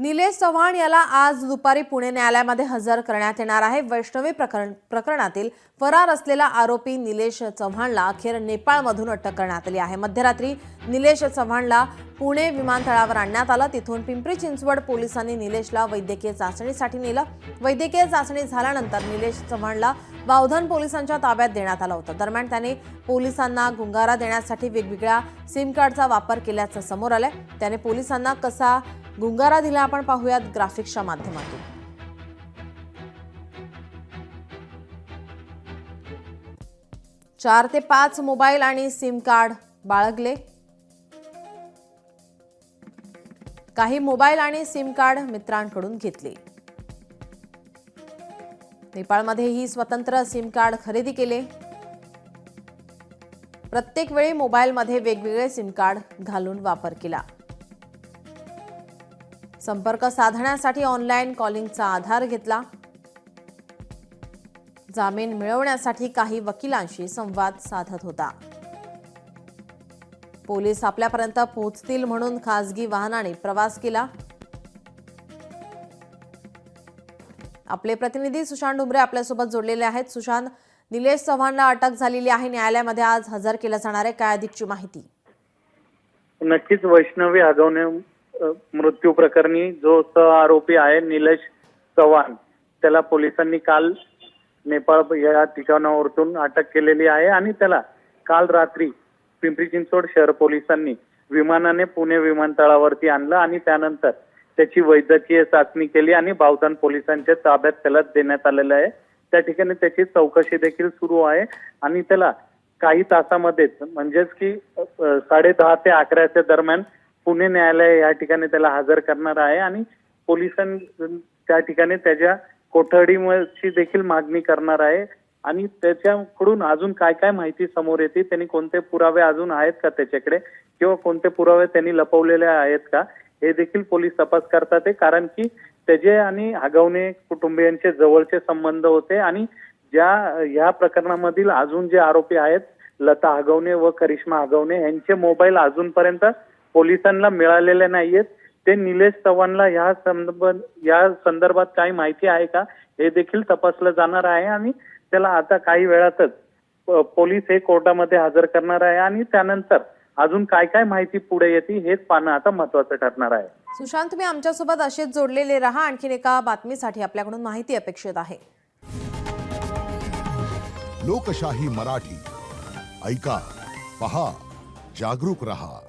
निलेश चव्हाण याला आज दुपारी पुणे न्यायालयामध्ये हजर करण्यात येणार आहे। वैष्णवी प्रकरणातील फरार असलेला आरोपी निलेश चव्हाणला अखेर नेपाळमधून अटक करण्यात आली आहे। मध्यरात्री निलेश चव्हाणला पुणे विमानतळावर आणण्यात आलं। तिथून पिंपरी चिंचवड पोलिसांनी निलेशला वैद्यकीय चाचणीसाठी नेलं। वैद्यकीय चाचणी झाल्यानंतर निलेश चव्हाणला बावधन पोलिसांच्या ताब्यात देण्यात आलं होतं। दरम्यान त्याने पोलिसांना गुंगारा देण्यासाठी वेगवेगळ्या सिम कार्डचा वापर केल्याचं समोर आलंय। त्याने पोलिसांना कसा गुंगारा दिला आपण पाहूयात ग्राफिक्सच्या माध्यमातून। 4 ते 5 मोबाईल आणि सिम कार्ड बाळगले। काही मोबाईल आणि सिम कार्ड मित्रांकडून घेतले। नेपाळमध्येही स्वतंत्र सिम कार्ड खरेदी केले। प्रत्येक वेळी मोबाईलमध्ये वेगवेगळे सिम कार्ड घालून वापर केला। संपर्क साधण्यासाठी ऑनलाईन कॉलिंगचा आधार घेतला। जामीन मिळवण्यासाठी काही वकिलांशी संवाद साधत होता। पोलीस आपल्यापर्यंत पोहोचतील म्हणून खासगी वाहनाने प्रवास केला। आपले प्रतिनिधी सुशांत डुमरे आपल्यासोबत जोडलेले आहेत। सुशांत, निलेश चव्हाणला अटक झालेली आहे, न्यायालयामध्ये आज हजर केलं जाणार आहे, काय अधिकची माहिती? नक्कीच वैष्णवी हगवणे मृत्यू प्रकरणी जो आरोपी आहे निलेश चव्हाण, त्याला पोलिसांनी काल नेपाळ या ठिकाणावरून अटक केलेली आहे आणि त्याला काल रात्री पिंपरी चिंचवड शहर पोलिसांनी विमानाने पुणे विमानतळावरती आणलं आणि त्यानंतर त्याची वैद्यकीय चाचणी केली आणि बावधन पोलिसांच्या ताब्यात त्याला देण्यात आलेलं आहे। त्या ठिकाणी त्याची चौकशी देखील सुरू आहे आणि त्याला काही तासामध्येच म्हणजेच की 10:30 ते 11 दरम्यान पुणे न्यायालय या ठिकाणी त्याला हजर करणार आहे आणि पोलिसांनी त्या ठिकाणी त्याच्या कोठडीची देखील मागणी करणार आहे आणि त्याच्याकडून अजून काय काय माहिती समोर येते, त्यांनी कोणते पुरावे अजून आहेत का त्याच्याकडे किंवा कोणते पुरावे त्यांनी लपवलेले आहेत का, हे देखील पोलीस तपास करतात आहे। कारण की त्याचे आणि हगवणे कुटुंबियांचे जवळचे संबंध होते आणि या प्रकरणामधील अजून जे आरोपी आहेत लता हगवणे व करिश्मा हगवणे यांचे मोबाईल अजूनपर्यंत पोलिसांना मिळालेले नाहीयेत। ते निलेश चव्हाणला या संदर्भात काही माहिती आहे का हे देखील तपासलं जाणार आहे आणि त्याला आता काही वेळातच पोलीस हे कोर्टामध्ये हजर करणार आहे आणि त्यानंतर अजून काय काय माहिती पुढे येते हेच पाहणं आता महत्त्वाचं ठरणार आहे। सुशांत, तुम्ही आमच्यासोबत असेच जोडलेले रहा, आणखीन एका बातमीसाठी आपल्याकडून माहिती अपेक्षित आहे। लोकशाही मराठी ऐका, पहा, जागरूक रहा।